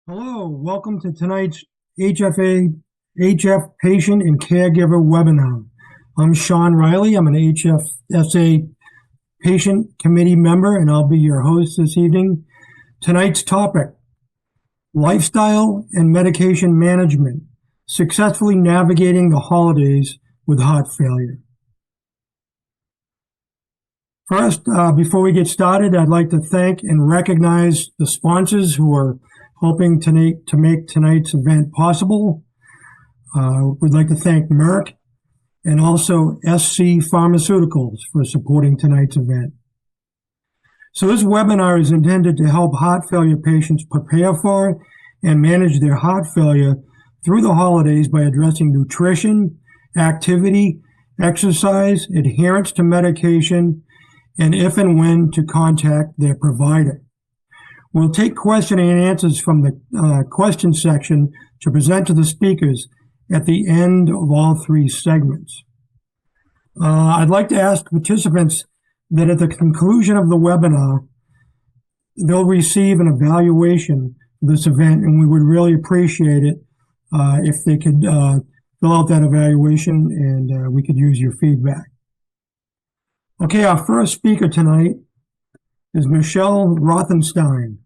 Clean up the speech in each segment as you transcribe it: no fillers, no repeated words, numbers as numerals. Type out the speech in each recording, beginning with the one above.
Hello, welcome to tonight's HF patient and caregiver webinar. I'm Sean Riley. I'm an HFSA patient committee member, and I'll be your host this evening. Tonight's topic, lifestyle and medication management, successfully navigating the holidays with heart failure. First, before we get started, I'd like to thank and recognize the sponsors who are helping to make tonight's event possible. We'd like to thank Merck and also SC Pharmaceuticals for supporting tonight's event. So this webinar is intended to help heart failure patients prepare for and manage their heart failure through the holidays by addressing nutrition, activity, exercise, adherence to medication, and if and when to contact their provider. We'll take question and answers from the question section to present to the speakers at the end of all three segments. I'd like to ask participants that at the conclusion of the webinar, they'll receive an evaluation for this event, and we would really appreciate it if they could fill out that evaluation and we could use your feedback. Okay, our first speaker tonight is Michelle Routhenstein.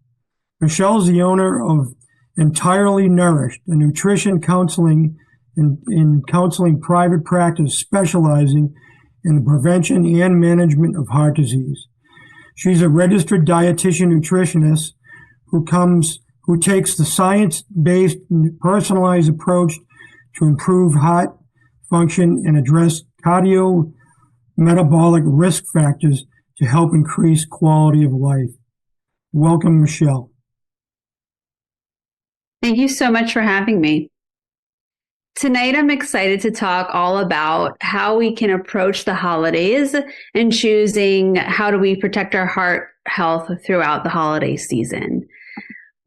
Michelle is the owner of Entirely Nourished, a nutrition counseling in counseling private practice specializing in the prevention and management of heart disease. She's a registered dietitian nutritionist who takes the science-based, personalized approach to improve heart function and address cardiometabolic risk factors to help increase quality of life. Welcome, Michelle. Thank you so much for having me. Tonight, I'm excited to talk all about how we can approach the holidays and choosing how do we protect our heart health throughout the holiday season.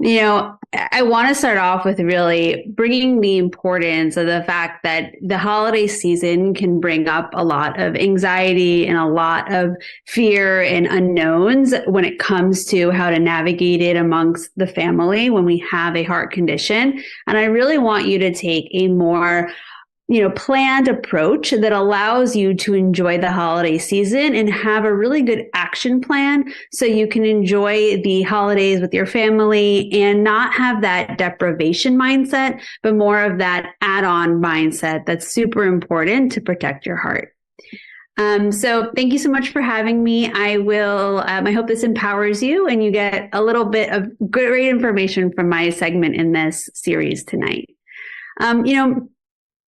You know, I want to start off with really bringing the importance of the fact that the holiday season can bring up a lot of anxiety and a lot of fear and unknowns when it comes to how to navigate it amongst the family when we have a heart condition. And I really want you to take a more planned approach that allows you to enjoy the holiday season and have a really good action plan so you can enjoy the holidays with your family and not have that deprivation mindset, but more of that add-on mindset that's super important to protect your heart. So thank you so much for having me. I hope this empowers you and you get a little bit of great information from my segment in this series tonight.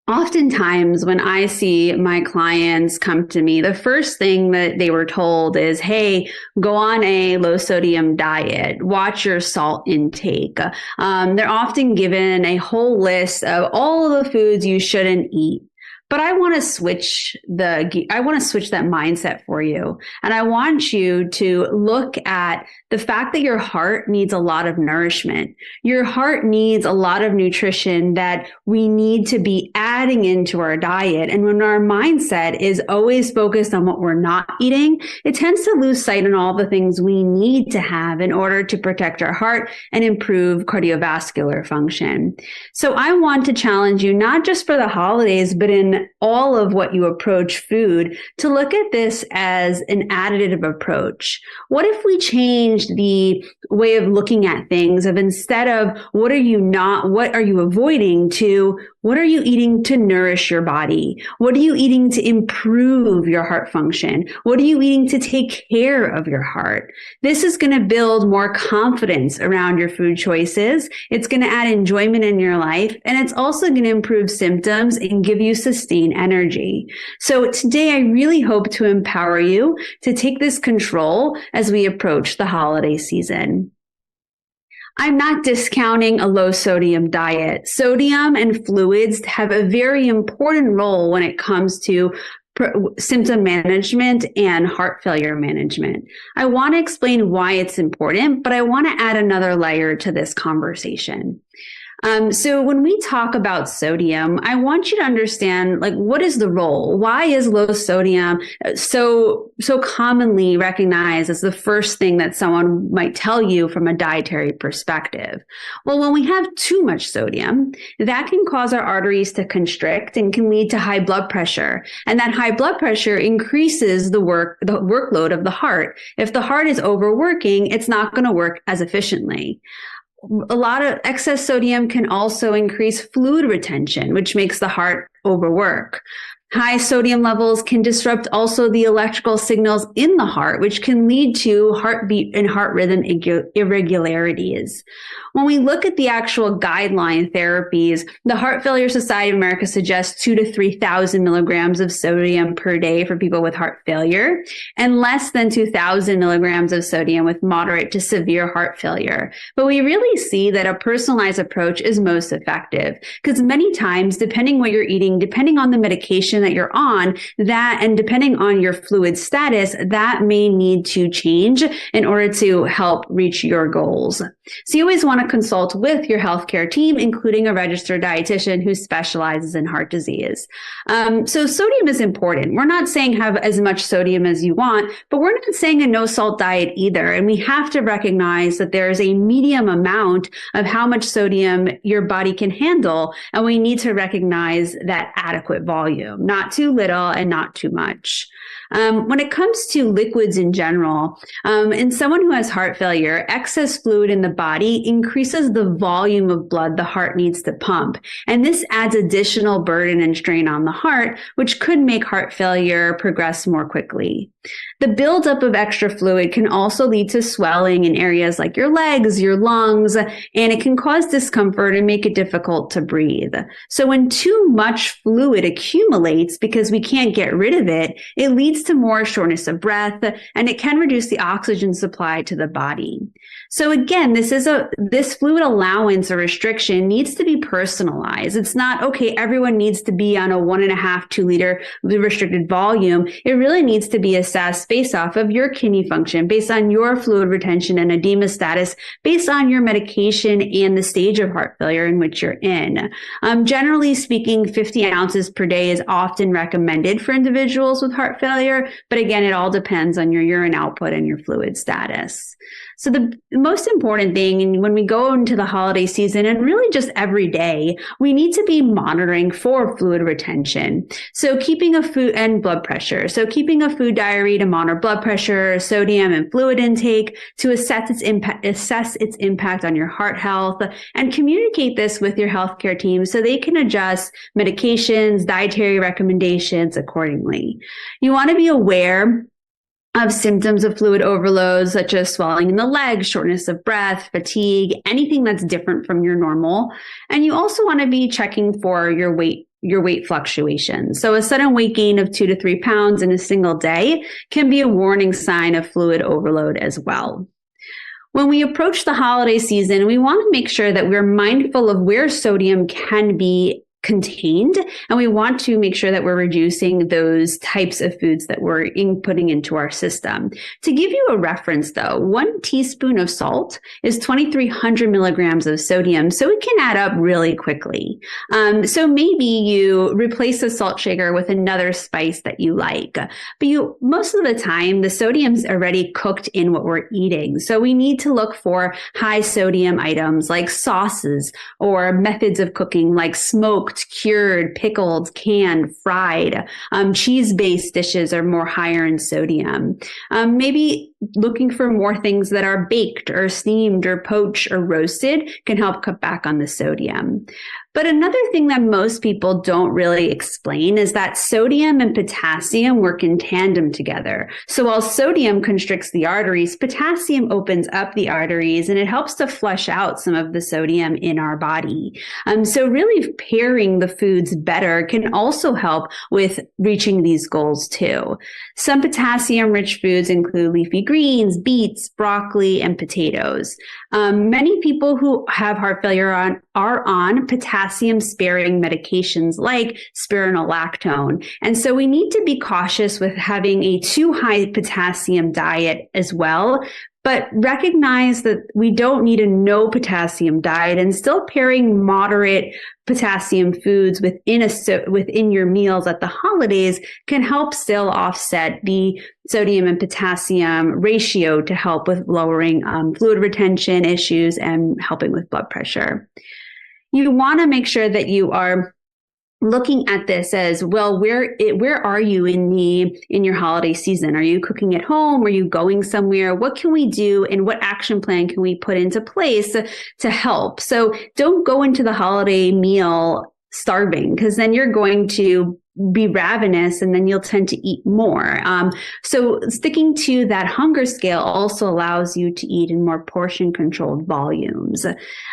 Oftentimes when I see my clients come to me, the first thing that they were told is, hey, go on a low sodium diet, watch your salt intake. They're often given a whole list of all of the foods you shouldn't eat. But I want to switch that mindset for you. And I want you to look at the fact that your heart needs a lot of nourishment. Your heart needs a lot of nutrition that we need to be adding into our diet. And when our mindset is always focused on what we're not eating, it tends to lose sight on all the things we need to have in order to protect our heart and improve cardiovascular function. So I want to challenge you, not just for the holidays, but in all of what you approach food, to look at this as an additive approach. What if we changed the way of looking at things of instead of what are you avoiding to what are you eating to nourish your body? What are you eating to improve your heart function? What are you eating to take care of your heart? This is going to build more confidence around your food choices. It's going to add enjoyment in your life, and it's also going to improve symptoms and give you sustained energy. So today, I really hope to empower you to take this control as we approach the holiday season. I'm not discounting a low sodium diet. Sodium and fluids have a very important role when it comes to symptom management and heart failure management. I want to explain why it's important, but I want to add another layer to this conversation. So when we talk about sodium, I want you to understand, like, what is the role? Why is low sodium so commonly recognized as the first thing that someone might tell you from a dietary perspective? Well, when we have too much sodium, that can cause our arteries to constrict and can lead to high blood pressure. And that high blood pressure increases the workload of the heart. If the heart is overworking, it's not going to work as efficiently. A lot of excess sodium can also increase fluid retention, which makes the heart overwork. High sodium levels can disrupt also the electrical signals in the heart, which can lead to heartbeat and heart rhythm irregularities. When we look at the actual guideline therapies, the Heart Failure Society of America suggests 2,000 to 3,000 milligrams of sodium per day for people with heart failure, and less than 2,000 milligrams of sodium with moderate to severe heart failure. But we really see that a personalized approach is most effective, because many times, depending what you're eating, depending on the medication that you're on, and depending on your fluid status, that may need to change in order to help reach your goals. So you always want to consult with your healthcare team, including a registered dietitian who specializes in heart disease. So sodium is important. We're not saying have as much sodium as you want, but we're not saying a no salt diet either. And we have to recognize that there is a medium amount of how much sodium your body can handle. And we need to recognize that adequate volume, not too little and not too much. When it comes to liquids in general, in someone who has heart failure, excess fluid in the body increases the volume of blood the heart needs to pump. And this adds additional burden and strain on the heart, which could make heart failure progress more quickly. The buildup of extra fluid can also lead to swelling in areas like your legs, your lungs, and it can cause discomfort and make it difficult to breathe. So when too much fluid accumulates because we can't get rid of it, it leads to more shortness of breath, and it can reduce the oxygen supply to the body. So again, this fluid allowance or restriction needs to be personalized. It's not, okay, everyone needs to be on a 1.5, 2 liter restricted volume. It really needs to be assessed based off of your kidney function, based on your fluid retention and edema status, based on your medication and the stage of heart failure in which you're in. Generally speaking, 50 ounces per day is often recommended for individuals with heart failure, but again, it all depends on your urine output and your fluid status. So the most important thing when we go into the holiday season, and really just every day, we need to be monitoring for fluid retention. So keeping a food and blood pressure. So keeping a food diary to monitor blood pressure, sodium, and fluid intake to assess its impact on your heart health, and communicate this with your healthcare team so they can adjust medications, dietary recommendations accordingly. You want to be aware of symptoms of fluid overload, such as swelling in the legs, shortness of breath, fatigue, anything that's different from your normal. And you also want to be checking for your weight fluctuations. So a sudden weight gain of 2 to 3 pounds in a single day can be a warning sign of fluid overload as well. When we approach the holiday season, we want to make sure that we're mindful of where sodium can be contained, and we want to make sure that we're reducing those types of foods that we're putting into our system. To give you a reference though, 1 teaspoon of salt is 2,300 milligrams of sodium, so it can add up really quickly. So maybe you replace a salt shaker with another spice that you like, but most of the time the sodium's already cooked in what we're eating. So we need to look for high sodium items like sauces, or methods of cooking like smoked, cured, pickled, canned, fried. Cheese-based dishes are more higher in sodium. Maybe looking for more things that are baked or steamed or poached or roasted can help cut back on the sodium. But another thing that most people don't really explain is that sodium and potassium work in tandem together. So while sodium constricts the arteries, potassium opens up the arteries, and it helps to flush out some of the sodium in our body. So really pairing the foods better can also help with reaching these goals too. Some potassium-rich foods include leafy greens, beets, broccoli, and potatoes. Many people who have heart failure are on potassium-sparing medications like spironolactone. And so we need to be cautious with having a too high potassium diet as well, But recognize that we don't need a no potassium diet, and still pairing moderate potassium foods within your meals at the holidays can help still offset the sodium and potassium ratio to help with lowering fluid retention issues and helping with blood pressure. You want to make sure that you are looking at this as well, where are you in your holiday season? Are you cooking at home? Are you going somewhere? What can we do, and what action plan can we put into place to help? So don't go into the holiday meal starving, because then you're going to be ravenous and then you'll tend to eat more. So sticking to that hunger scale also allows you to eat in more portion controlled volumes.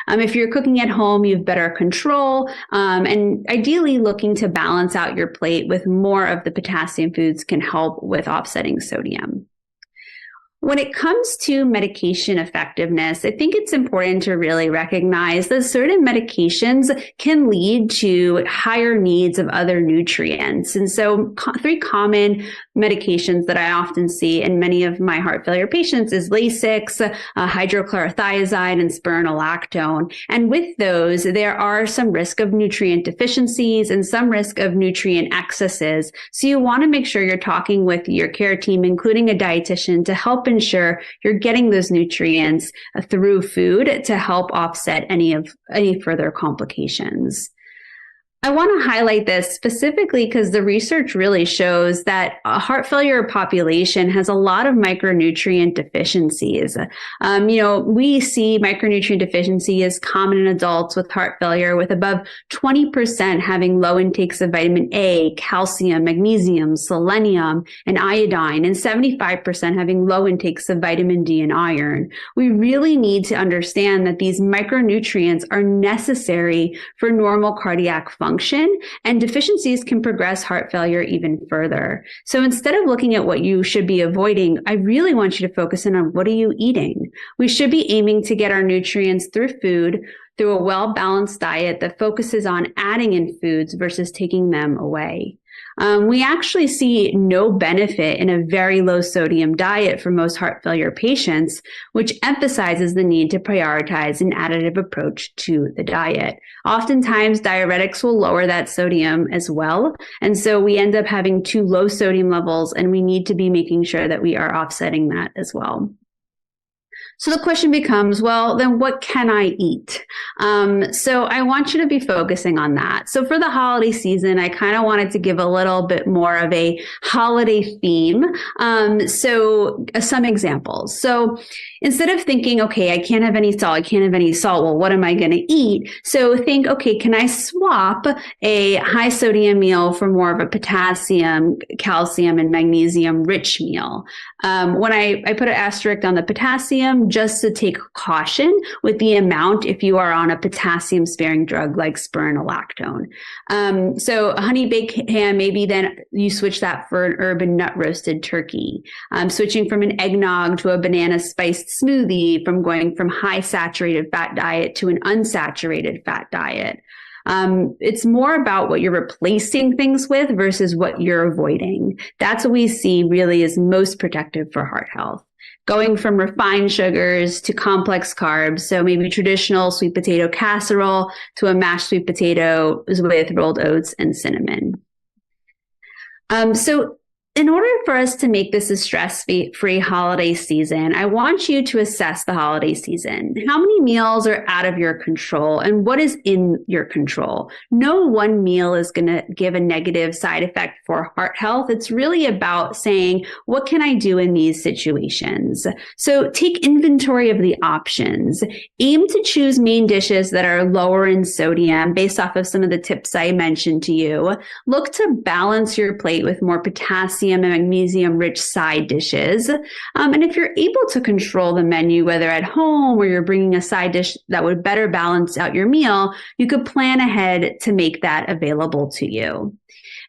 If you're cooking at home, you have better control, and ideally looking to balance out your plate with more of the potassium foods can help with offsetting sodium. When it comes to medication effectiveness, I think it's important to really recognize that certain medications can lead to higher needs of other nutrients. And so 3 common medications that I often see in many of my heart failure patients is Lasix, hydrochlorothiazide, and spironolactone. And with those, there are some risk of nutrient deficiencies and some risk of nutrient excesses. So you want to make sure you're talking with your care team, including a dietitian, to help ensure you're getting those nutrients through food to help offset any further complications. I want to highlight this specifically because the research really shows that a heart failure population has a lot of micronutrient deficiencies. We see micronutrient deficiency is common in adults with heart failure, with above 20% having low intakes of vitamin A, calcium, magnesium, selenium, and iodine, and 75% having low intakes of vitamin D and iron. We really need to understand that these micronutrients are necessary for normal cardiac function, and deficiencies can progress heart failure even further. So instead of looking at what you should be avoiding, I really want you to focus in on what are you eating. We should be aiming to get our nutrients through food, through a well-balanced diet that focuses on adding in foods versus taking them away. We actually see no benefit in a very low sodium diet for most heart failure patients, which emphasizes the need to prioritize an additive approach to the diet. Oftentimes, diuretics will lower that sodium as well. And so we end up having too low sodium levels, and we need to be making sure that we are offsetting that as well. So the question becomes, well, then what can I eat? So I want you to be focusing on that. So for the holiday season, I kind of wanted to give a little bit more of a holiday theme. So some examples. So instead of thinking, okay, I can't have any salt, well, what am I going to eat? So think, okay, can I swap a high sodium meal for more of a potassium, calcium, and magnesium rich meal? When I put an asterisk on the potassium, just to take caution with the amount if you are on a potassium sparing drug like spironolactone. So a honey baked ham, maybe then you switch that for an herb and nut roasted turkey. Switching from an eggnog to a banana spiced smoothie, from going from high saturated fat diet to an unsaturated fat diet. It's more about what you're replacing things with versus what you're avoiding. That's what we see really is most protective for heart health. Going from refined sugars to complex carbs. So maybe traditional sweet potato casserole to a mashed sweet potato with rolled oats and cinnamon. So in order for us to make this a stress-free holiday season, I want you to assess the holiday season. How many meals are out of your control and what is in your control? No one meal is going to give a negative side effect for heart health. It's really about saying, what can I do in these situations? So take inventory of the options. Aim to choose main dishes that are lower in sodium based off of some of the tips I mentioned to you. Look to balance your plate with more potassium and magnesium-rich side dishes. And if you're able to control the menu, whether at home or you're bringing a side dish that would better balance out your meal, you could plan ahead to make that available to you.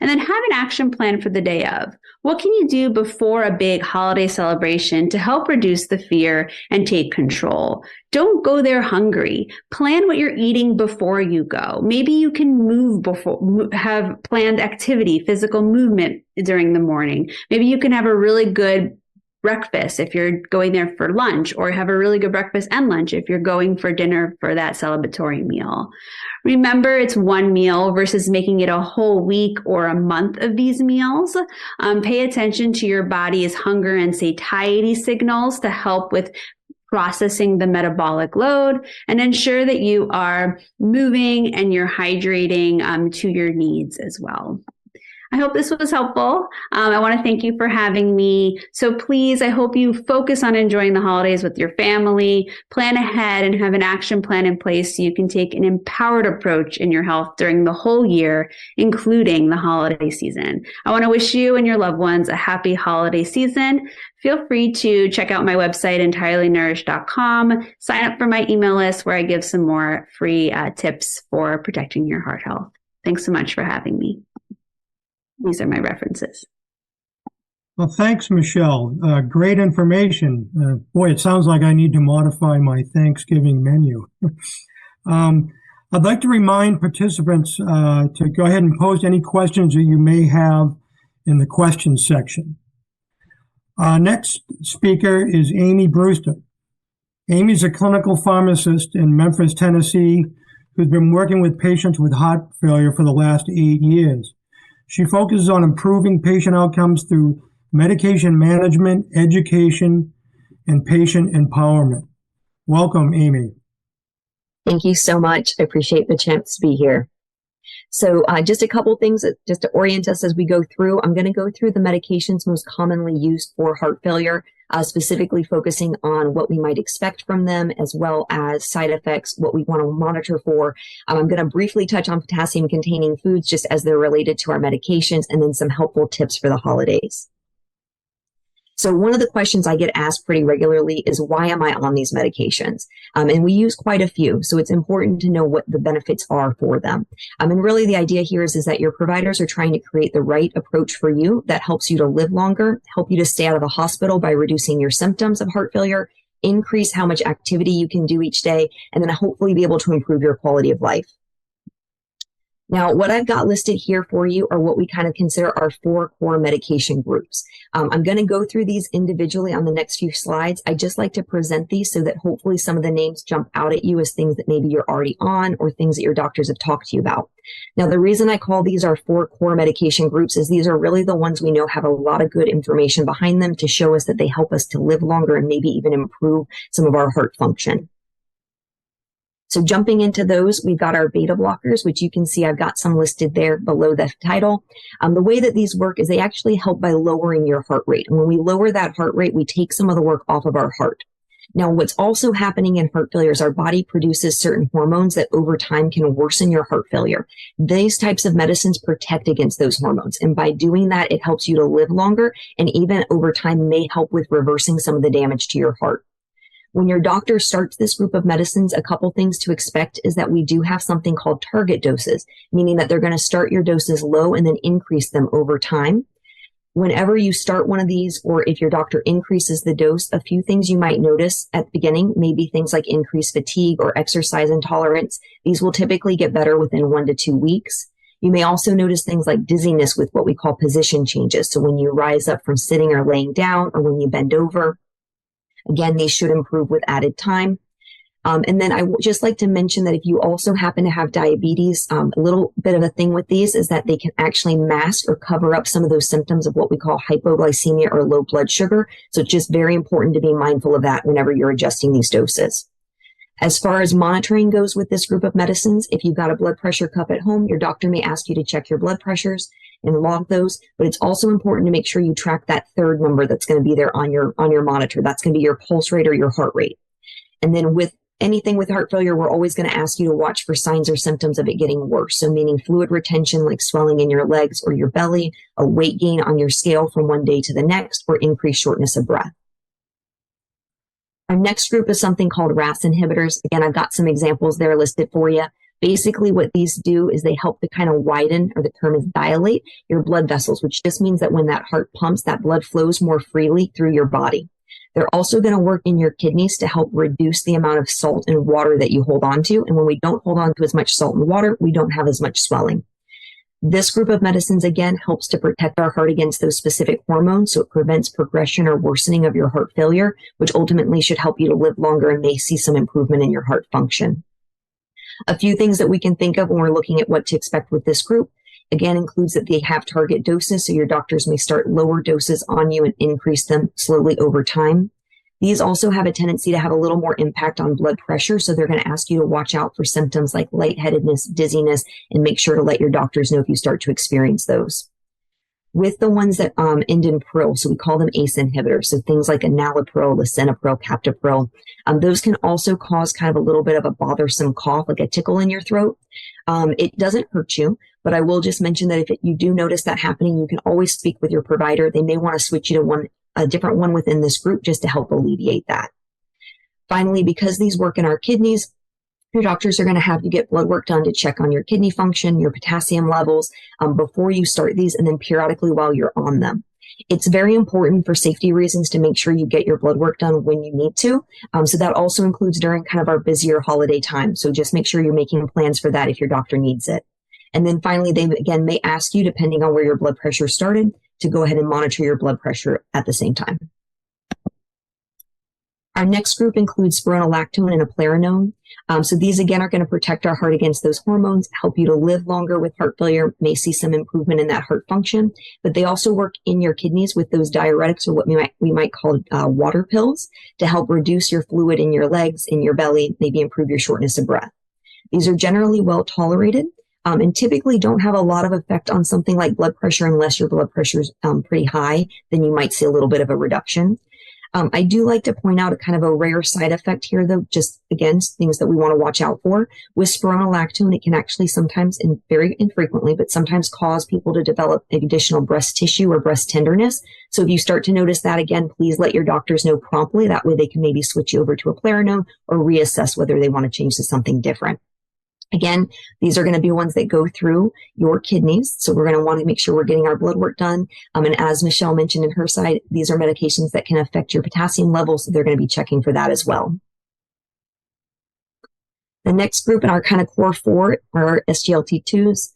And then have an action plan for the day of. What can you do before a big holiday celebration to help reduce the fear and take control? Don't go there hungry. Plan what you're eating before you go. Maybe you can have planned activity, physical movement during the morning. Maybe you can have a really good breakfast if you're going there for lunch, or have a really good breakfast and lunch if you're going for dinner for that celebratory meal. Remember, it's one meal versus making it a whole week or a month of these meals. Pay attention to your body's hunger and satiety signals to help with processing the metabolic load, and ensure that you are moving and you're hydrating to your needs as well. I hope this was helpful. I want to thank you for having me. So please, I hope you focus on enjoying the holidays with your family, plan ahead and have an action plan in place so you can take an empowered approach in your health during the whole year, including the holiday season. I want to wish you and your loved ones a happy holiday season. Feel free to check out my website, entirelynourished.com. Sign up for my email list where I give some more free tips for protecting your heart health. Thanks so much for having me. These are my references. Well, thanks, Michelle. Great information. Boy, it sounds like I need to modify my Thanksgiving menu. I'd like to remind participants to go ahead and post any questions that you may have in the questions section. Our next speaker is Amy Brewster. Amy's a clinical pharmacist in Memphis, Tennessee, who's been working with patients with heart failure for the last 8 years. She focuses on improving patient outcomes through medication management, education, and patient empowerment. Welcome, Amy. Thank you so much. I appreciate the chance to be here. So just a couple things just to orient us as we go through. I'm going to go through the medications most commonly used for heart failure, specifically focusing on what we might expect from them, as well as side effects, what we want to monitor for. I'm going to briefly touch on potassium-containing foods just as they're related to our medications, and then some helpful tips for the holidays. So one of the questions I get asked pretty regularly is, why am I on these medications? And we use quite a few, so it's important to know what the benefits are for them. And really the idea here is that your providers are trying to create the right approach for you that helps you to live longer, help you to stay out of the hospital by reducing your symptoms of heart failure, increase how much activity you can do each day, and then hopefully be able to improve your quality of life. Now, what I've got listed here for you are what we kind of consider our 4 core medication groups. I'm going to go through these individually on the next few slides. I just like to present these so that hopefully some of the names jump out at you as things that maybe you're already on or things that your doctors have talked to you about. Now, the reason I call these our 4 core medication groups is these are really the ones we know have a lot of good information behind them to show us that they help us to live longer and maybe even improve some of our heart function. So jumping into those, we've got our beta blockers, which you can see I've got some listed there below the title. The way that these work is they actually help by lowering your heart rate. And when we lower that heart rate, we take some of the work off of our heart. Now, what's also happening in heart failure is our body produces certain hormones that over time can worsen your heart failure. These types of medicines protect against those hormones. And by doing that, it helps you to live longer and even over time may help with reversing some of the damage to your heart. When your doctor starts this group of medicines, a couple things to expect is that we do have something called target doses, meaning that they're going to start your doses low and then increase them over time. Whenever you start one of these, or if your doctor increases the dose, a few things you might notice at the beginning, maybe things like increased fatigue or exercise intolerance. These will typically get better within 1 to 2 weeks. You may also notice things like dizziness with what we call position changes. So when you rise up from sitting or laying down, or when you bend over. Again, these should improve with added time. And then I would just like to mention that if you also happen to have diabetes, a little bit of a thing with these is that they can actually mask or cover up some of those symptoms of what we call hypoglycemia or low blood sugar. So it's just very important to be mindful of that whenever you're adjusting these doses. As far as monitoring goes with this group of medicines, if you've got a blood pressure cuff at home, your doctor may ask you to check your blood pressures and log those, but it's also important to make sure you track that third number that's going to be there on your monitor. That's going to be your pulse rate or your heart rate. And then with anything with heart failure, we're always going to ask you to watch for signs or symptoms of it getting worse. So meaning fluid retention, like swelling in your legs or your belly, a weight gain on your scale from one day to the next, or increased shortness of breath. Our next group is something called RAS inhibitors. Again, I've got some examples there listed for you. Basically, what these do is they help to kind of widen, or the term is dilate, your blood vessels, which just means that when that heart pumps, that blood flows more freely through your body. They're also going to work in your kidneys to help reduce the amount of salt and water that you hold on to. And when we don't hold on to as much salt and water, we don't have as much swelling. This group of medicines, again, helps to protect our heart against those specific hormones, so it prevents progression or worsening of your heart failure, which ultimately should help you to live longer and may see some improvement in your heart function. A few things that we can think of when we're looking at what to expect with this group, again, includes that they have target doses, so your doctors may start lower doses on you and increase them slowly over time. These also have a tendency to have a little more impact on blood pressure, so they're going to ask you to watch out for symptoms like lightheadedness, dizziness, and make sure to let your doctors know if you start to experience those. With the ones that end in pril, so we call them ACE inhibitors, so things like enalapril, lisinopril, captopril, those can also cause kind of a little bit of a bothersome cough, like a tickle in your throat. It doesn't hurt you, but I will just mention that if you do notice that happening, you can always speak with your provider. They may want to switch you to a different one within this group just to help alleviate that. Finally, because these work in our kidneys, your doctors are going to have you get blood work done to check on your kidney function, your potassium levels before you start these, and then periodically while you're on them. It's very important for safety reasons to make sure you get your blood work done when you need to. So that also includes during kind of our busier holiday time. So just make sure you're making plans for that if your doctor needs it. And then finally, they again may ask you, depending on where your blood pressure started, to go ahead and monitor your blood pressure at the same time. Our next group includes spironolactone and eplerenone. So these again are going to protect our heart against those hormones, help you to live longer with heart failure, may see some improvement in that heart function, but they also work in your kidneys with those diuretics, or what we might call water pills, to help reduce your fluid in your legs, in your belly, maybe improve your shortness of breath. These are generally well tolerated. And typically don't have a lot of effect on something like blood pressure unless your blood pressure is pretty high, then you might see a little bit of a reduction. I do like to point out a kind of a rare side effect here, though, just again, things that we want to watch out for. With spironolactone, it can actually sometimes, and very infrequently, but sometimes cause people to develop additional breast tissue or breast tenderness. So if you start to notice that, again, please let your doctors know promptly. That way they can maybe switch you over to eplerenone or reassess whether they want to change to something different. Again, these are going to be ones that go through your kidneys. So we're going to want to make sure we're getting our blood work done. And as Michelle mentioned in her side, these are medications that can affect your potassium levels. So they're going to be checking for that as well. The next group in our kind of core four are SGLT2s.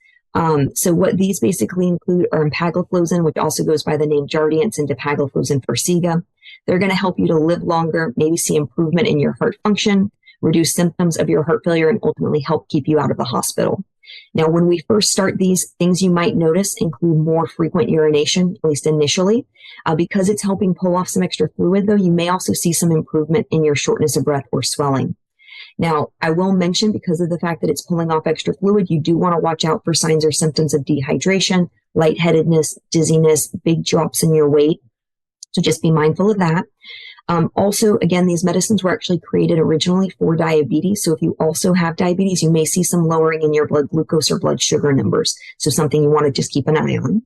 So what these basically include are empagliflozin, which also goes by the name Jardiance, and dapagliflozin Farxiga. They're going to help you to live longer, maybe see improvement in your heart function, reduce symptoms of your heart failure, and ultimately help keep you out of the hospital. Now, when we first start these, things you might notice include more frequent urination, at least initially. Because it's helping pull off some extra fluid, though, you may also see some improvement in your shortness of breath or swelling. Now, I will mention, because of the fact that it's pulling off extra fluid, you do want to watch out for signs or symptoms of dehydration, lightheadedness, dizziness, big drops in your weight. So just be mindful of that. Also, again, these medicines were actually created originally for diabetes. So if you also have diabetes, you may see some lowering in your blood glucose or blood sugar numbers. So something you want to just keep an eye on.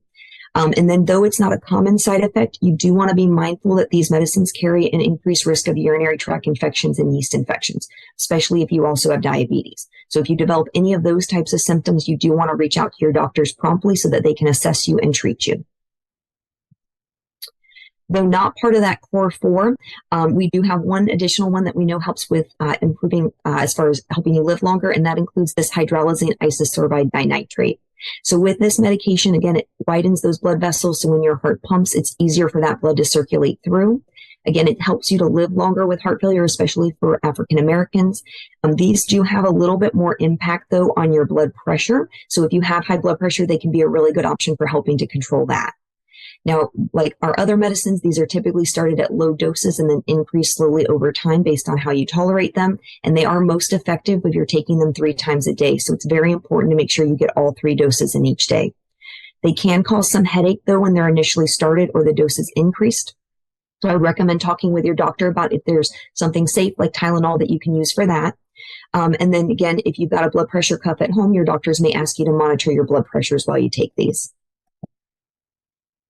And then though it's not a common side effect, you do want to be mindful that these medicines carry an increased risk of urinary tract infections and yeast infections, especially if you also have diabetes. So if you develop any of those types of symptoms, you do want to reach out to your doctors promptly so that they can assess you and treat you. Though not part of that core four, we do have one additional one that we know helps with improving as far as helping you live longer, and that includes this hydralazine isosorbide dinitrate. So with this medication, again, it widens those blood vessels, so when your heart pumps, it's easier for that blood to circulate through. Again, it helps you to live longer with heart failure, especially for African Americans. These do have a little bit more impact, though, on your blood pressure. So if you have high blood pressure, they can be a really good option for helping to control that. Now, like our other medicines, these are typically started at low doses and then increase slowly over time based on how you tolerate them. And they are most effective if you're taking them 3 times a day. So it's very important to make sure you get all 3 doses in each day. They can cause some headache, though, when they're initially started or the dose is increased. So I would recommend talking with your doctor about if there's something safe like Tylenol that you can use for that. And then again, if you've got a blood pressure cuff at home, your doctors may ask you to monitor your blood pressures while you take these.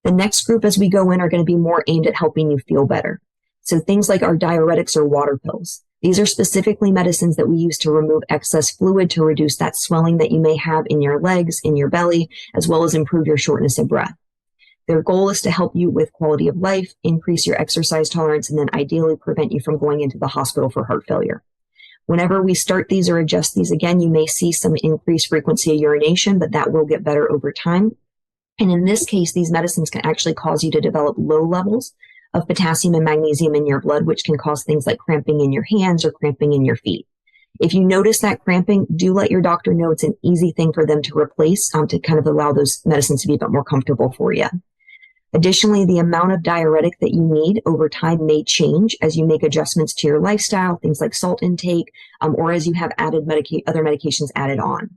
The next group as we go in are going to be more aimed at helping you feel better. So things like our diuretics or water pills. These are specifically medicines that we use to remove excess fluid to reduce that swelling that you may have in your legs, in your belly, as well as improve your shortness of breath. Their goal is to help you with quality of life, increase your exercise tolerance, and then ideally prevent you from going into the hospital for heart failure. Whenever we start these or adjust these again, you may see some increased frequency of urination, but that will get better over time. And in this case, these medicines can actually cause you to develop low levels of potassium and magnesium in your blood, which can cause things like cramping in your hands or cramping in your feet. If you notice that cramping, do let your doctor know. It's an easy thing for them to replace to kind of allow those medicines to be a bit more comfortable for you. Additionally, the amount of diuretic that you need over time may change as you make adjustments to your lifestyle, things like salt intake, or as you have added other medications added on.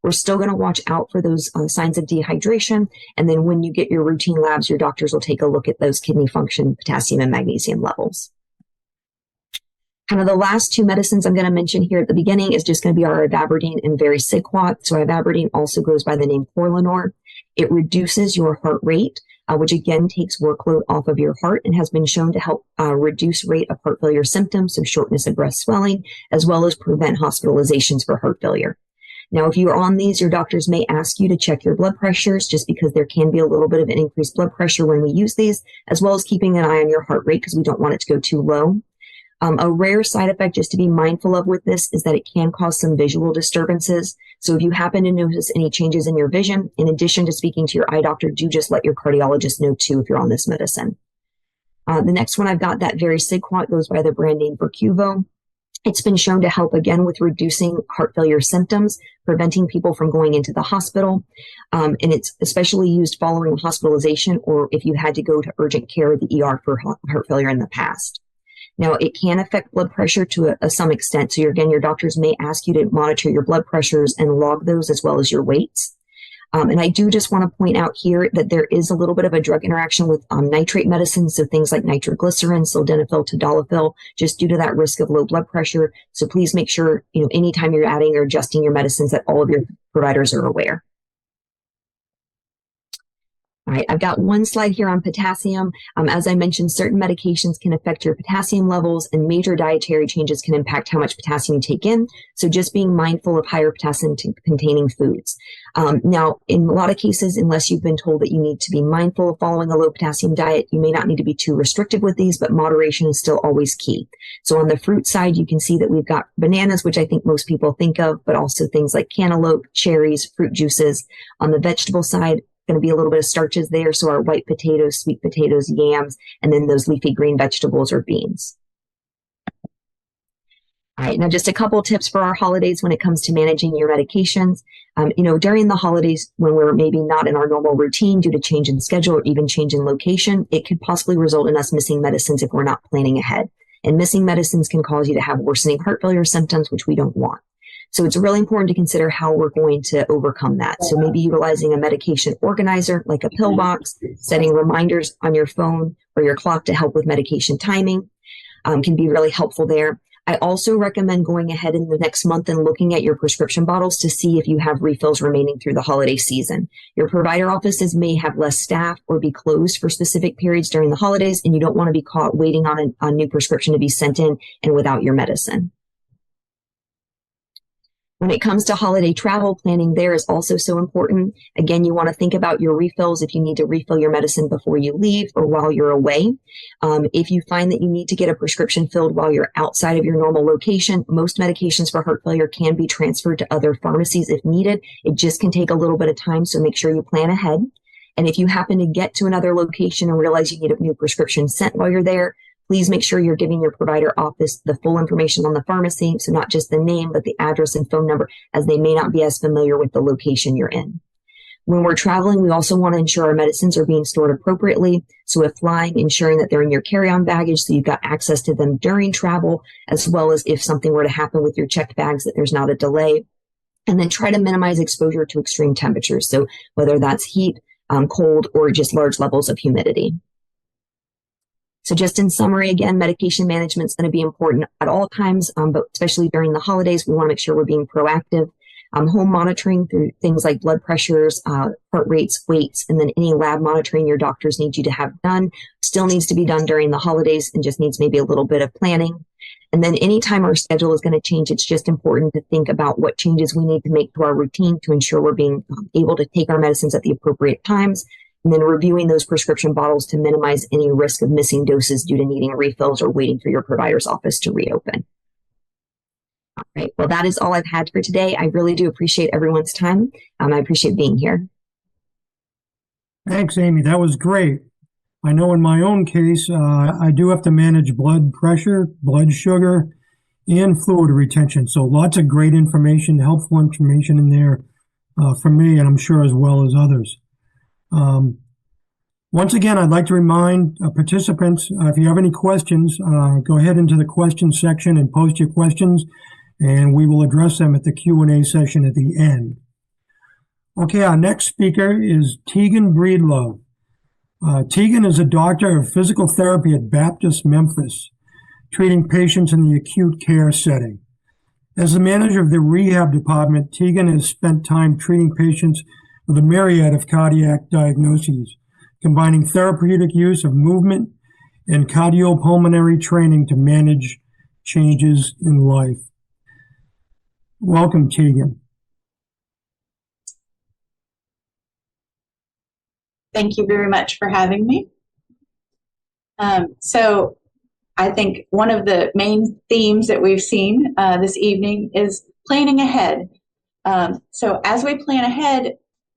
We're still going to watch out for those signs of dehydration. And then when you get your routine labs, your doctors will take a look at those kidney function, potassium and magnesium levels. Kind of the last two medicines I'm going to mention here at the beginning is just going to be our ivabradine and variciguat. So ivabradine also goes by the name Corlinor. It reduces your heart rate, which again takes workload off of your heart and has been shown to help reduce rate of heart failure symptoms, so shortness of breath, swelling, as well as prevent hospitalizations for heart failure. Now, if you're on these, your doctors may ask you to check your blood pressures just because there can be a little bit of an increased blood pressure when we use these, as well as keeping an eye on your heart rate because we don't want it to go too low. A rare side effect just to be mindful of with this is that it can cause some visual disturbances. So if you happen to notice any changes in your vision, in addition to speaking to your eye doctor, do just let your cardiologist know too if you're on this medicine. The next one I've got, that variciguat, goes by the brand name Vercuvo. It's been shown to help again with reducing heart failure symptoms, preventing people from going into the hospital. And it's especially used following hospitalization or if you had to go to urgent care or the ER for heart failure in the past. Now, it can affect blood pressure to some extent. So your doctors may ask you to monitor your blood pressures and log those as well as your weights. And I do just want to point out here that there is a little bit of a drug interaction with nitrate medicines, so things like nitroglycerin, sildenafil, tadalafil, just due to that risk of low blood pressure. So please make sure, anytime you're adding or adjusting your medicines that all of your providers are aware. All right, I've got one slide here on potassium. As I mentioned, certain medications can affect your potassium levels and major dietary changes can impact how much potassium you take in. So just being mindful of higher potassium containing foods. Now, in a lot of cases, unless you've been told that you need to be mindful of following a low potassium diet, you may not need to be too restrictive with these, but moderation is still always key. So on the fruit side, you can see that we've got bananas, which I think most people think of, but also things like cantaloupe, cherries, fruit juices. On the vegetable side, going to be a little bit of starches there. So our white potatoes, sweet potatoes, yams, and then those leafy green vegetables or beans. All right, now just a couple tips for our holidays when it comes to managing your medications. During the holidays when we're maybe not in our normal routine due to change in schedule or even change in location, it could possibly result in us missing medicines if we're not planning ahead. And missing medicines can cause you to have worsening heart failure symptoms, which we don't want. So it's really important to consider how we're going to overcome that. So maybe utilizing a medication organizer like a pill box, setting reminders on your phone or your clock to help with medication timing can be really helpful there. I also recommend going ahead in the next month and looking at your prescription bottles to see if you have refills remaining through the holiday season. Your provider offices may have less staff or be closed for specific periods during the holidays, and you don't want to be caught waiting on a new prescription to be sent in and without your medicine. When it comes to holiday travel, planning there is also so important. Again, you want to think about your refills if you need to refill your medicine before you leave or while you're away. If you find that you need to get a prescription filled while you're outside of your normal location, most medications for heart failure can be transferred to other pharmacies if needed. It just can take a little bit of time, so make sure you plan ahead. And if you happen to get to another location and realize you need a new prescription sent while you're there, please make sure you're giving your provider office the full information on the pharmacy, so not just the name, but the address and phone number, as they may not be as familiar with the location you're in. When we're traveling, we also want to ensure our medicines are being stored appropriately. So if flying, ensuring that they're in your carry-on baggage so you've got access to them during travel, as well as if something were to happen with your checked bags, that there's not a delay. And then try to minimize exposure to extreme temperatures. So whether that's heat, cold, or just large levels of humidity. So just in summary, again, medication management is going to be important at all times, but especially during the holidays, we want to make sure we're being proactive. Home monitoring through things like blood pressures, heart rates, weights, and then any lab monitoring your doctors need you to have done still needs to be done during the holidays and just needs maybe a little bit of planning. And then anytime our schedule is going to change, it's just important to think about what changes we need to make to our routine to ensure we're being able to take our medicines at the appropriate times. And then reviewing those prescription bottles to minimize any risk of missing doses due to needing refills or waiting for your provider's office to reopen. Right. Well, that is all I've had for today. I really do appreciate everyone's time. I appreciate being here. Thanks, Amy. That was great. I know in my own case, I do have to manage blood pressure, blood sugar, and fluid retention. So lots of great information, helpful information in there for me, and I'm sure as well as others. Once again, I'd like to remind participants, if you have any questions, go ahead into the questions section and post your questions, and we will address them at the Q&A session at the end. Okay, our next speaker is Teegan Breedlove. Teegan is a doctor of physical therapy at Baptist Memphis, treating patients in the acute care setting. As the manager of the rehab department, Teegan has spent time treating patients with a myriad of cardiac diagnoses, combining therapeutic use of movement and cardiopulmonary training to manage changes in life. Welcome, Teegan. Thank you very much for having me. So I think one of the main themes that we've seen this evening is planning ahead. So as we plan ahead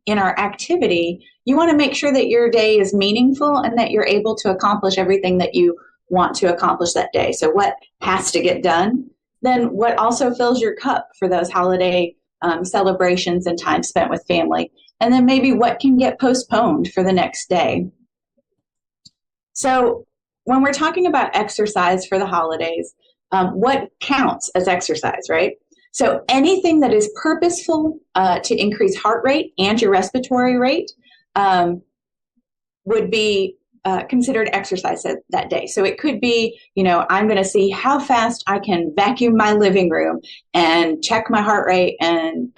in our activity, you want to make sure that your day is meaningful and that you're able to accomplish everything that you want to accomplish that day. So what has to get done? Then what also fills your cup for those holiday celebrations and time spent with family? And then maybe what can get postponed for the next day. So when we're talking about exercise for the holidays, what counts as exercise, right? So anything that is purposeful to increase heart rate and your respiratory rate would be considered exercise that day. So it could be, I'm going to see how fast I can vacuum my living room and check my heart rate and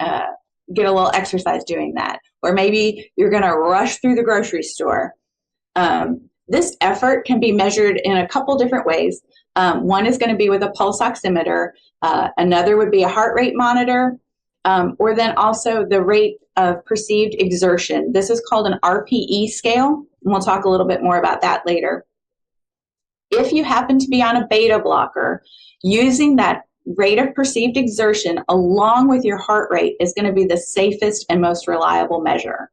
get a little exercise doing that. Or maybe you're going to rush through the grocery store. This effort can be measured in a couple different ways. One is going to be with a pulse oximeter. Another would be a heart rate monitor, or then also the rate of perceived exertion. This is called an RPE scale, and we'll talk a little bit more about that later. If you happen to be on a beta blocker, using that rate of perceived exertion along with your heart rate is going to be the safest and most reliable measure.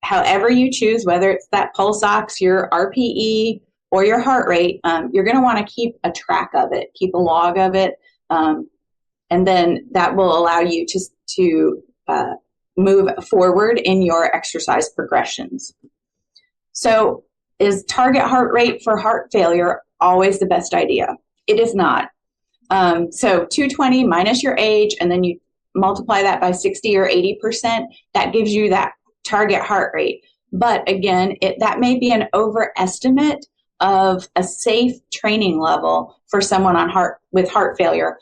However you choose, whether it's that pulse ox, your RPE, or your heart rate, you're going to want to keep a track of it, keep a log of it, and then that will allow you to move forward in your exercise progressions. So is target heart rate for heart failure always the best idea? It is not. So 220 minus your age, and then you multiply that by 60 or 80%, that gives you that target heart rate. But again, that may be an overestimate of a safe training level for someone with heart failure,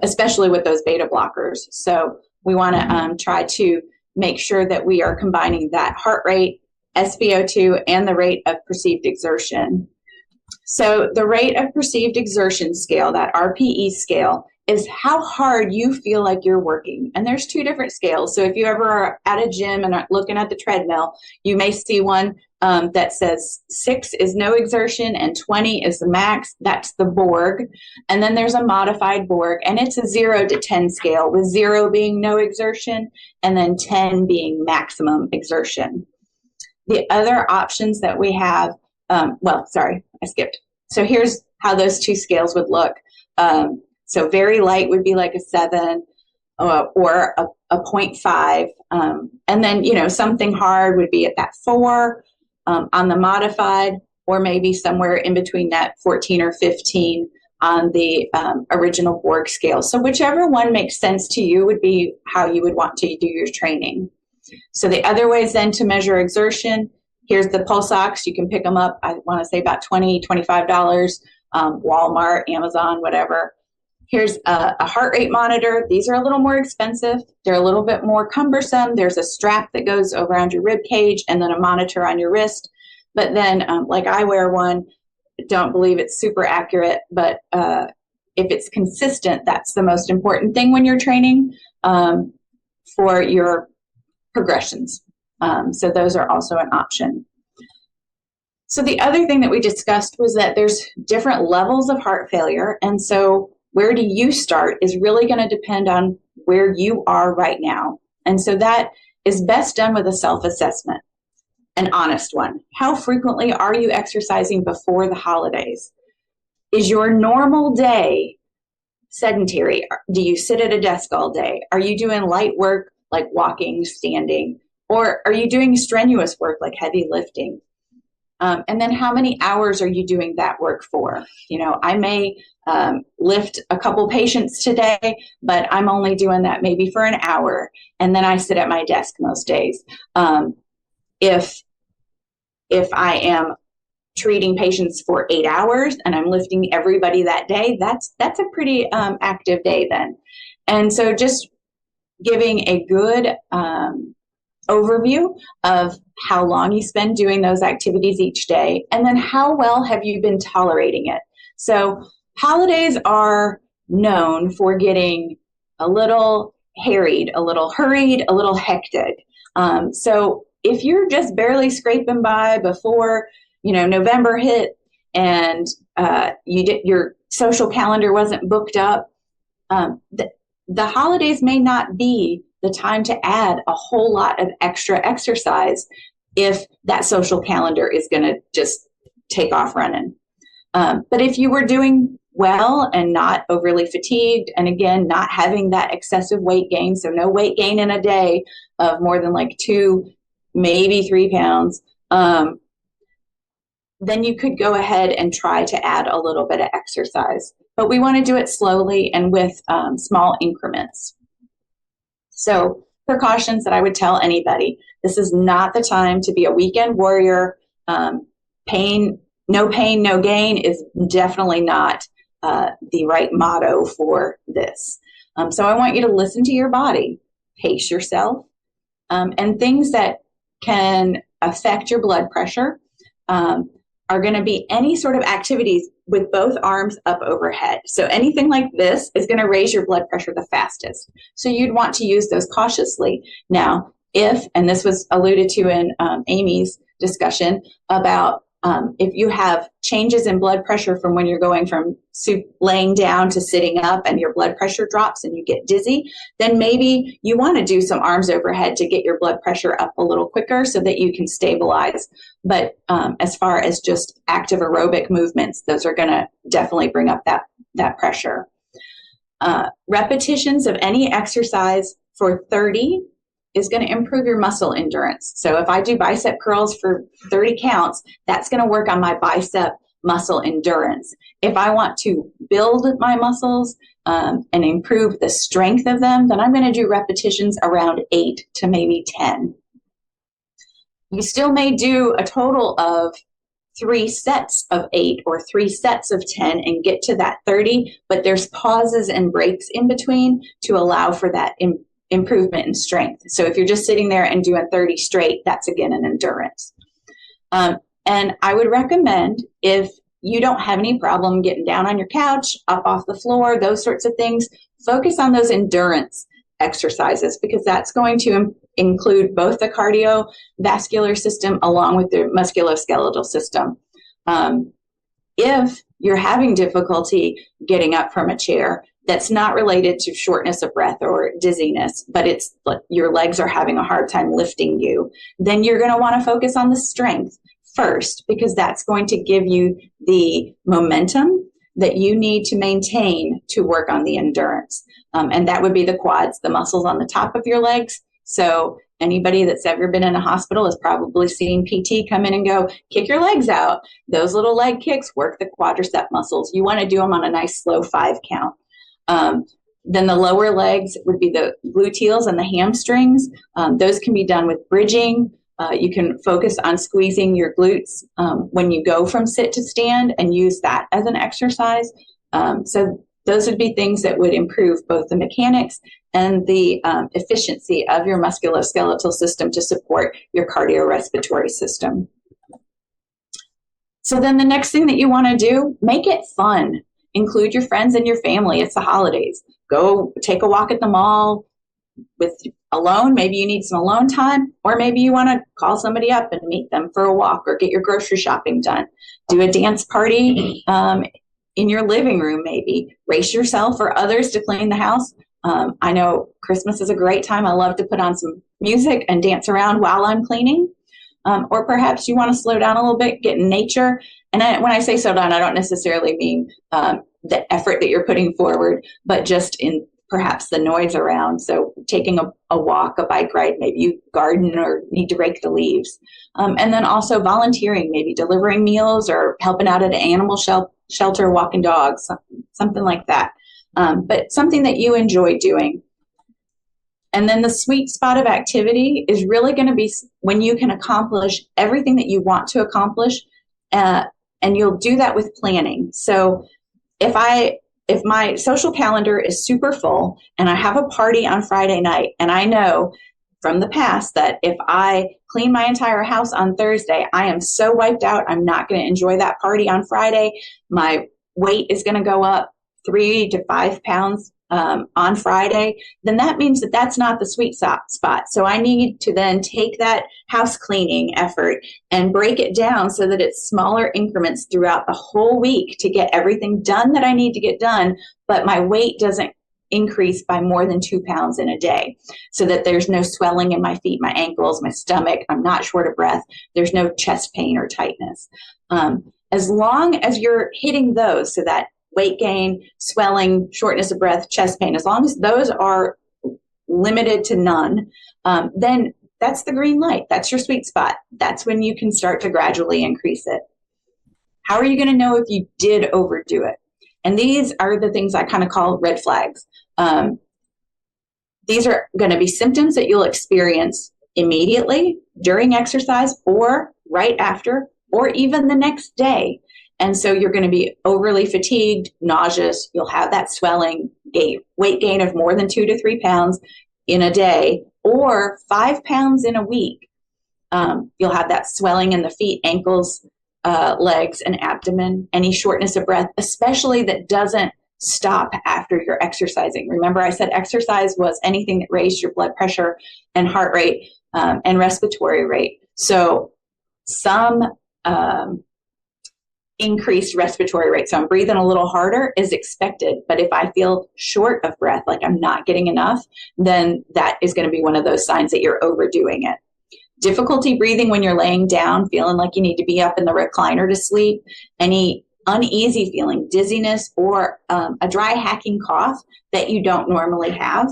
especially with those beta blockers. So we want to try to make sure that we are combining that heart rate, SpO2, and the rate of perceived exertion. So the rate of perceived exertion scale, that RPE scale, is how hard you feel like you're working. And there's two different scales. So if you ever are at a gym and are looking at the treadmill, you may see one that says 6 is no exertion and 20 is the max. That's the Borg. And then there's a modified Borg, and it's a 0 to 10 scale, with 0 being no exertion and then 10 being maximum exertion. The other options that we have, I skipped. So here's how those two scales would look. So very light would be like a 7 or a 0.5. And then, something hard would be at that 4 on the modified, or maybe somewhere in between that 14 or 15 on the original Borg scale. So whichever one makes sense to you would be how you would want to do your training. So the other ways then to measure exertion, here's the pulse ox. You can pick them up, I want to say about $20, $25, Walmart, Amazon, whatever. Here's a heart rate monitor. These are a little more expensive. They're a little bit more cumbersome. There's a strap that goes around your rib cage and then a monitor on your wrist. But then, like I wear one, don't believe it's super accurate, but if it's consistent, that's the most important thing when you're training for your progressions. So those are also an option. So the other thing that we discussed was that there's different levels of heart failure. And so where do you start is really going to depend on where you are right now. And so that is best done with a self-assessment, an honest one. How frequently are you exercising before the holidays? Is your normal day sedentary? Do you sit at a desk all day? Are you doing light work like walking, standing? Or are you doing strenuous work like heavy lifting? And then how many hours are you doing that work for? You know, I may lift a couple patients today, but I'm only doing that maybe for an hour. And then I sit at my desk most days. If I am treating patients for 8 hours and I'm lifting everybody that day, that's a pretty active day then. And so just giving a good overview of how long you spend doing those activities each day, and then how well have you been tolerating it. So holidays are known for getting a little harried, a little hurried, a little hectic. So if you're just barely scraping by before, you know, November hit and your social calendar wasn't booked up, the holidays may not be the time to add a whole lot of extra exercise if that social calendar is going to just take off running. But if you were doing well and not overly fatigued, and again, not having that excessive weight gain, so no weight gain in a day of more than like 2, maybe 3 pounds, then you could go ahead and try to add a little bit of exercise. But we want to do it slowly and with small increments. So precautions that I would tell anybody: this is not the time to be a weekend warrior. No pain, no gain is definitely not the right motto for this. So I want you to listen to your body, pace yourself, and things that can affect your blood pressure are going to be any sort of activities with both arms up overhead. So anything like this is going to raise your blood pressure the fastest. So you'd want to use those cautiously. Now, and this was alluded to in Amy's discussion about if you have changes in blood pressure from when you're going from laying down to sitting up and your blood pressure drops and you get dizzy, then maybe you want to do some arms overhead to get your blood pressure up a little quicker so that you can stabilize. But as far as just active aerobic movements, those are going to definitely bring up that pressure. Repetitions of any exercise for 30 is going to improve your muscle endurance. So if I do bicep curls for 30 counts, that's going to work on my bicep muscle endurance. If I want to build my muscles and improve the strength of them, then I'm going to do repetitions around 8 to maybe 10. You still may do a total of 3 sets of 8 or 3 sets of 10 and get to that 30, but there's pauses and breaks in between to allow for that improvement in strength. So if you're just sitting there and doing 30 straight, that's again an endurance. And I would recommend, if you don't have any problem getting down on your couch, up off the floor, those sorts of things, focus on those endurance exercises, because that's going to include both the cardiovascular system along with the musculoskeletal system. If you're having difficulty getting up from a chair, that's not related to shortness of breath or dizziness, but it's your legs are having a hard time lifting you, then you're going to want to focus on the strength first, because that's going to give you the momentum that you need to maintain to work on the endurance. And that would be the quads, the muscles on the top of your legs. So anybody that's ever been in a hospital has probably seen PT come in and go, kick your legs out. Those little leg kicks work the quadricep muscles. You want to do them on a nice slow 5 count. Then the lower legs would be the gluteals and the hamstrings. Those can be done with bridging. You can focus on squeezing your glutes when you go from sit to stand and use that as an exercise. So those would be things that would improve both the mechanics and the efficiency of your musculoskeletal system to support your cardiorespiratory system. So then the next thing that you want to do, make it fun. Include your friends and your family. It's the holidays. Go take a walk at the mall alone. Maybe you need some alone time, or maybe you want to call somebody up and meet them for a walk or get your grocery shopping done. Do a dance party in your living room, maybe race yourself or others to clean the house. I know Christmas is a great time. I love to put on some music and dance around while I'm cleaning. Or perhaps you want to slow down a little bit, get in nature. And when I say slow down, I don't necessarily mean the effort that you're putting forward, but just in perhaps the noise around. So taking a walk, a bike ride, maybe you garden or need to rake the leaves. And then also volunteering, maybe delivering meals or helping out at an animal shelter, walking dogs, something like that. But something that you enjoy doing. And then the sweet spot of activity is really going to be when you can accomplish everything that you want to accomplish, and you'll do that with planning. So if my social calendar is super full and I have a party on Friday night, and I know from the past that if I clean my entire house on Thursday, I am so wiped out, I'm not going to enjoy that party on Friday. My weight is going to go up 3 to 5 pounds on Friday, then that means that that's not the sweet spot. So I need to then take that house cleaning effort and break it down so that it's smaller increments throughout the whole week to get everything done that I need to get done, but my weight doesn't increase by more than 2 pounds in a day, so that there's no swelling in my feet, my ankles, my stomach, I'm not short of breath, there's no chest pain or tightness. As long as you're hitting those, so that weight gain, swelling, shortness of breath, chest pain, as long as those are limited to none, then that's the green light. That's your sweet spot. That's when you can start to gradually increase it. How are you going to know if you did overdo it? And these are the things I kind of call red flags. These are going to be symptoms that you'll experience immediately during exercise or right after, or even the next day. And so you're going to be overly fatigued, nauseous, you'll have that swelling, weight gain of more than 2 to 3 pounds in a day, or 5 pounds in a week. You'll have that swelling in the feet, ankles, legs, and abdomen, any shortness of breath, especially that doesn't stop after you're exercising. Remember, I said exercise was anything that raised your blood pressure and heart rate and respiratory rate. So some increased respiratory rate, so I'm breathing a little harder, is expected. But if I feel short of breath, like I'm not getting enough, then that is going to be one of those signs that you're overdoing it. Difficulty breathing when you're laying down, feeling like you need to be up in the recliner to sleep, any uneasy feeling, dizziness, or a dry hacking cough that you don't normally have.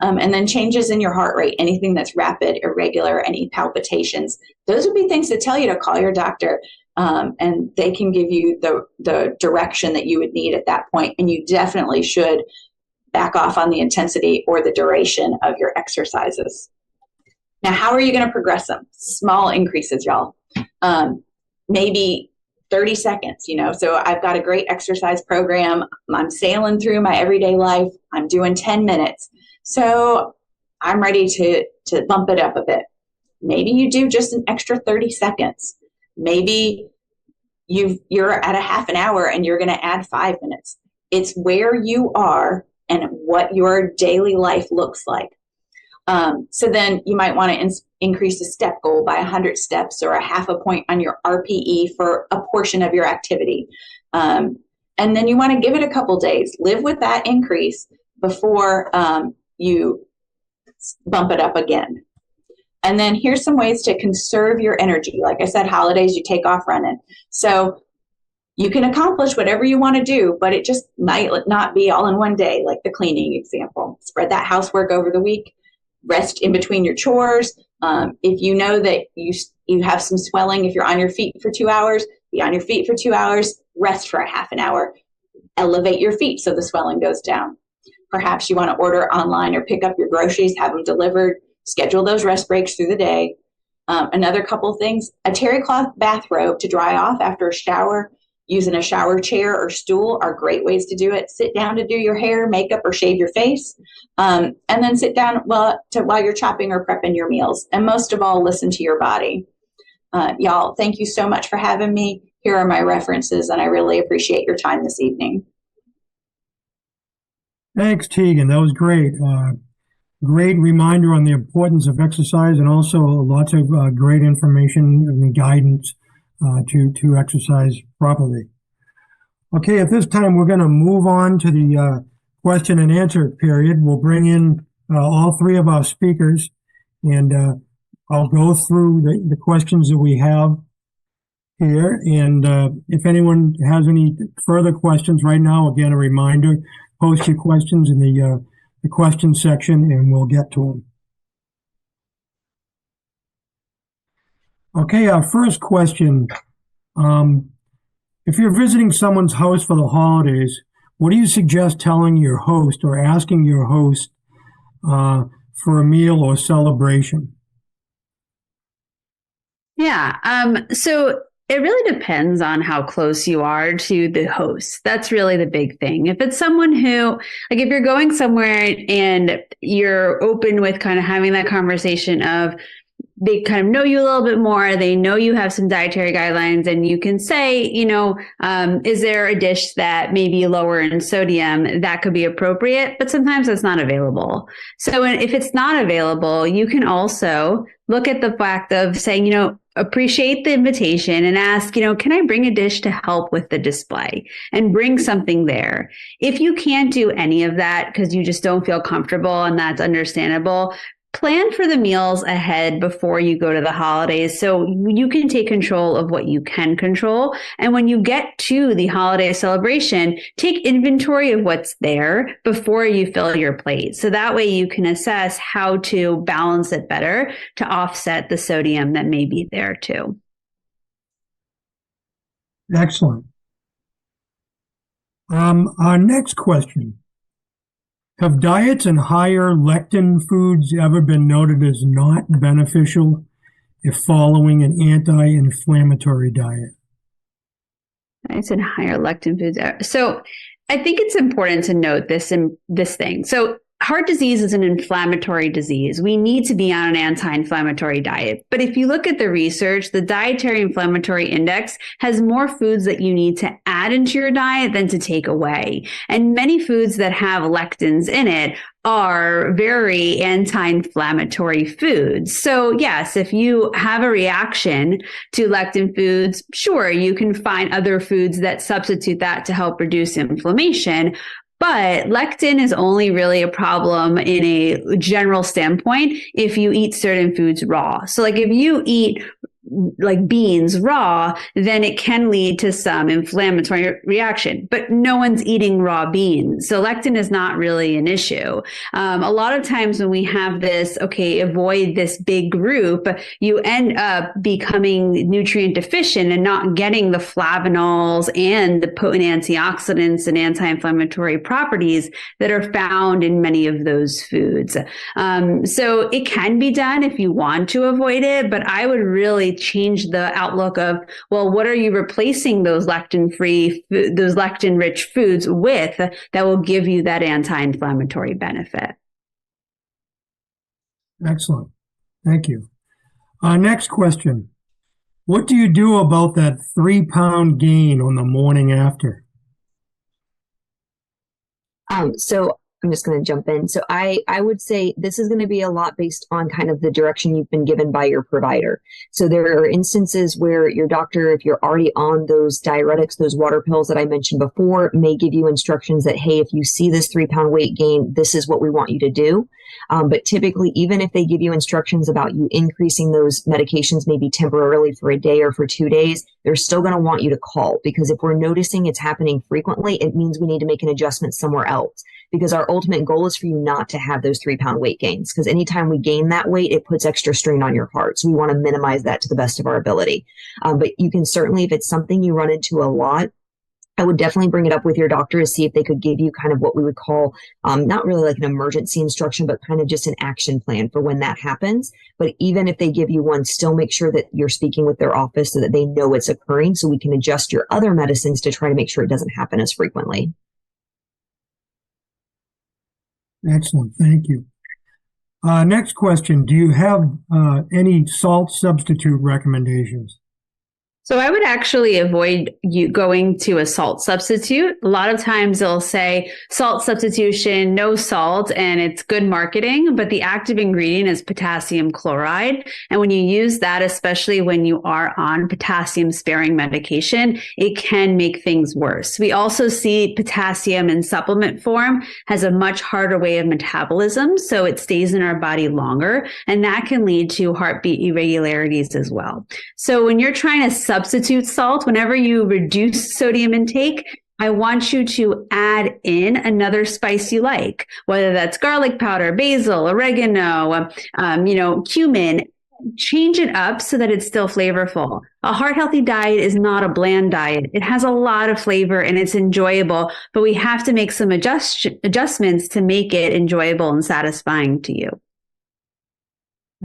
And then changes in your heart rate, anything that's rapid, irregular, any palpitations. Those would be things to tell you to call your doctor. And they can give you the direction that you would need at that point. And you definitely should back off on the intensity or the duration of your exercises. Now, how are you going to progress them? Small increases, y'all. Maybe 30 seconds, So I've got a great exercise program. I'm sailing through my everyday life. I'm doing 10 minutes. So I'm ready to bump it up a bit. Maybe you do just an extra 30 seconds. Maybe you're at a half an hour and you're going to add 5 minutes. It's where you are and what your daily life looks like. So then you might want to increase the step goal by 100 steps or a half a point on your RPE for a portion of your activity. And then you want to give it a couple days. Live with that increase before you bump it up again. And then here's some ways to conserve your energy. Like I said, holidays, you take off running. So you can accomplish whatever you want to do, but it just might not be all in one day, like the cleaning example. Spread that housework over the week. Rest in between your chores. If you know that you have some swelling, if you're on your feet for 2 hours, be on your feet for 2 hours, rest for a half an hour. Elevate your feet so the swelling goes down. Perhaps you want to order online or pick up your groceries, have them delivered. Schedule those rest breaks through the day. Another couple things, a terry cloth bathrobe to dry off after a shower, using a shower chair or stool are great ways to do it. Sit down to do your hair, makeup, or shave your face. And then sit down while you're chopping or prepping your meals. And most of all, listen to your body. Y'all, thank you so much for having me. Here are my references, and I really appreciate your time this evening. Thanks, Teegan. That was great. Great reminder on the importance of exercise, and also lots of great information and guidance to exercise properly. Okay, at this time, we're going to move on to the question and answer period. We'll bring in all three of our speakers, and I'll go through the questions that we have here. And if anyone has any further questions right now, again, a reminder, post your questions in the question section, and we'll get to them. Okay, our first question. If you're visiting someone's house for the holidays, what do you suggest telling your host or asking your host for a meal or celebration? Yeah. So it really depends on how close you are to the host. That's really the big thing. If it's someone who, like, if you're going somewhere and you're open with kind of having that conversation of, they kind of know you a little bit more. They know you have some dietary guidelines, and you can say, is there a dish that may be lower in sodium that could be appropriate? But sometimes that's not available. So if it's not available, you can also look at the fact of saying, appreciate the invitation and ask, can I bring a dish to help with the display, and bring something there. If you can't do any of that because you just don't feel comfortable, and that's understandable, plan for the meals ahead before you go to the holidays so you can take control of what you can control. And when you get to the holiday celebration, take inventory of what's there before you fill your plate. So that way you can assess how to balance it better to offset the sodium that may be there too. Excellent. Our next question. Have diets and higher lectin foods ever been noted as not beneficial if following an anti-inflammatory diet? Diets and higher lectin foods. So I think it's important to note this thing. So heart disease is an inflammatory disease. We need to be on an anti-inflammatory diet. But if you look at the research, the dietary inflammatory index has more foods that you need to add into your diet than to take away. And many foods that have lectins in it are very anti-inflammatory foods. So yes, if you have a reaction to lectin foods, sure, you can find other foods that substitute that to help reduce inflammation. But lectin is only really a problem in a general standpoint if you eat certain foods raw. So like if you eat like beans raw, then it can lead to some inflammatory reaction, but no one's eating raw beans. So lectin is not really an issue. A lot of times when we have this, avoid this big group, you end up becoming nutrient deficient and not getting the flavonols and the potent antioxidants and anti-inflammatory properties that are found in many of those foods. So it can be done if you want to avoid it, but I would really change the outlook of, well, what are you replacing those lectin-rich foods with that will give you that anti-inflammatory benefit? Excellent. Thank you. Next question. What do you do about that 3-pound gain on the morning after? So I'm just going to jump in. So I would say this is going to be a lot based on kind of the direction you've been given by your provider. So there are instances where your doctor, if you're already on those diuretics, those water pills that I mentioned before, may give you instructions that, hey, if you see this 3-pound weight gain, this is what we want you to do. But typically, even if they give you instructions about you increasing those medications, maybe temporarily for a day or for 2 days, they're still going to want you to call, because if we're noticing it's happening frequently, it means we need to make an adjustment somewhere else. Because our ultimate goal is for you not to have those 3-pound weight gains. Because anytime we gain that weight, it puts extra strain on your heart. So we want to minimize that to the best of our ability. But you can certainly, if it's something you run into a lot, I would definitely bring it up with your doctor to see if they could give you kind of what we would call, not really like an emergency instruction, but kind of just an action plan for when that happens. But even if they give you one, still make sure that you're speaking with their office so that they know it's occurring, so we can adjust your other medicines to try to make sure it doesn't happen as frequently. Excellent. Thank you. Next question. Do you have any salt substitute recommendations? So I would actually avoid you going to a salt substitute. A lot of times they'll say salt substitution, no salt, and it's good marketing, but the active ingredient is potassium chloride. And when you use that, especially when you are on potassium sparing medication, it can make things worse. We also see potassium in supplement form has a much harder way of metabolism, so it stays in our body longer, and that can lead to heartbeat irregularities as well. So when you're trying to substitute salt, whenever you reduce sodium intake, I want you to add in another spice you like, whether that's garlic powder, basil, oregano, cumin. Change it up so that it's still flavorful. A heart healthy diet is not a bland diet. It has a lot of flavor and it's enjoyable, but we have to make some adjustments to make it enjoyable and satisfying to you.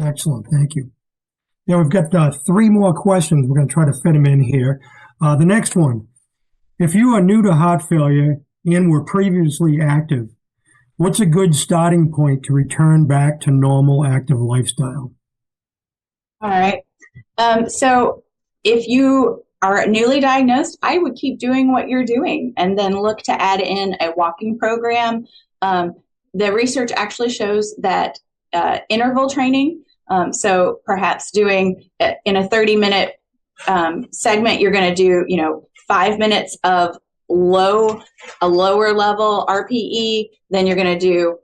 Excellent. Thank you. Yeah, we've got 3 more questions. We're going to try to fit them in here. The next one, if you are new to heart failure and were previously active, what's a good starting point to return back to normal active lifestyle? All right. So if you are newly diagnosed, I would keep doing what you're doing and then look to add in a walking program. The research actually shows that interval training, so perhaps doing in a 30-minute segment, you're going to do, 5 minutes of a lower level RPE, then you're going to do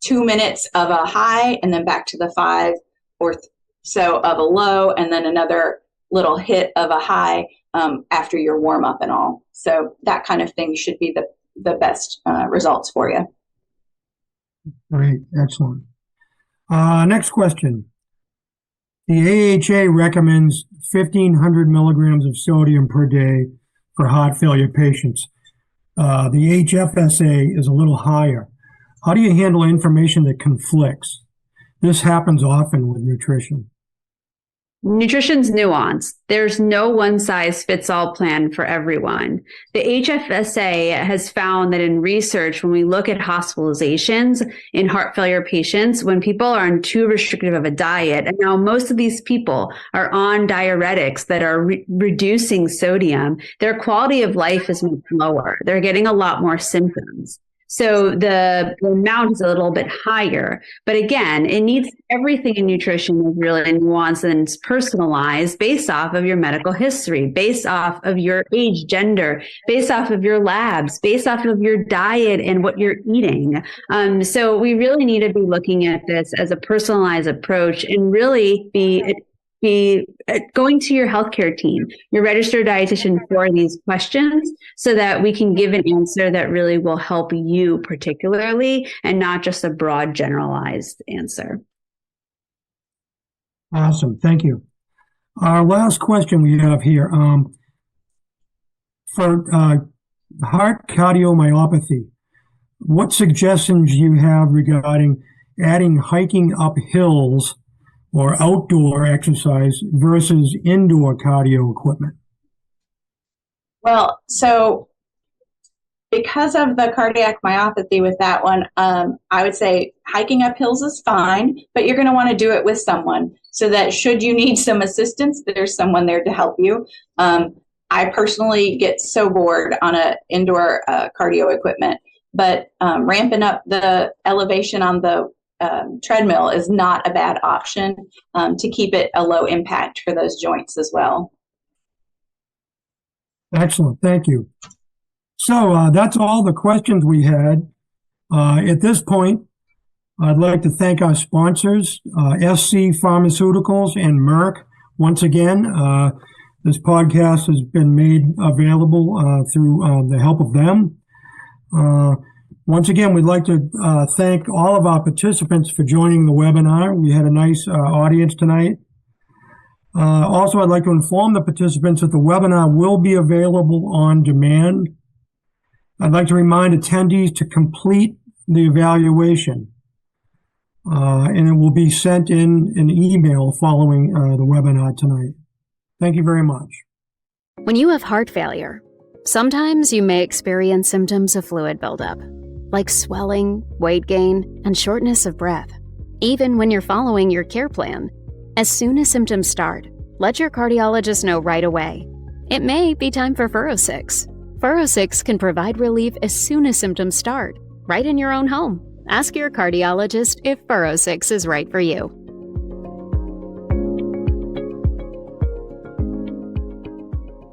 2 minutes of a high, and then back to the 5 or so of a low, and then another little hit of a high after your warm up and all. So that kind of thing should be the best results for you. Great, excellent. Next question. The AHA recommends 1,500 milligrams of sodium per day for heart failure patients. The HFSA is a little higher. How do you handle information that conflicts? This happens often with nutrition. Nutrition's nuanced. There's no one size fits all plan for everyone. The HFSA has found that in research, when we look at hospitalizations in heart failure patients, when people are on too restrictive of a diet, and now most of these people are on diuretics that are reducing sodium, their quality of life is much lower. They're getting a lot more symptoms. So the amount is a little bit higher, but again, everything in nutrition is really nuanced and it's personalized based off of your medical history, based off of your age, gender, based off of your labs, based off of your diet and what you're eating. So we really need to be looking at this as a personalized approach and really be going to your healthcare team, your registered dietitian, for these questions so that we can give an answer that really will help you particularly and not just a broad generalized answer. Awesome. Thank you. Our last question we have here, for heart cardiomyopathy, what suggestions do you have regarding adding hiking up hills or outdoor exercise versus indoor cardio equipment? Well, so because of the cardiac myopathy with that one, I would say hiking up hills is fine, but you're going to want to do it with someone so that should you need some assistance, there's someone there to help you. I personally get so bored on an indoor cardio equipment, but ramping up the elevation on the treadmill is not a bad option to keep it a low impact for those joints as well. Excellent. Thank you. So that's all the questions we had. At this point, I'd like to thank our sponsors, SC Pharmaceuticals and Merck. Once again, this podcast has been made available through the help of them. Once again, we'd like to thank all of our participants for joining the webinar. We had a nice audience tonight. Also, I'd like to inform the participants that the webinar will be available on demand. I'd like to remind attendees to complete the evaluation, and it will be sent in an email following the webinar tonight. Thank you very much. When you have heart failure, sometimes you may experience symptoms of fluid buildup, like swelling, weight gain, and shortness of breath, even when you're following your care plan. As soon as symptoms start, let your cardiologist know right away. It may be time for FurrowSix. FurrowSix can provide relief as soon as symptoms start, right in your own home. Ask your cardiologist if FurrowSix is right for you.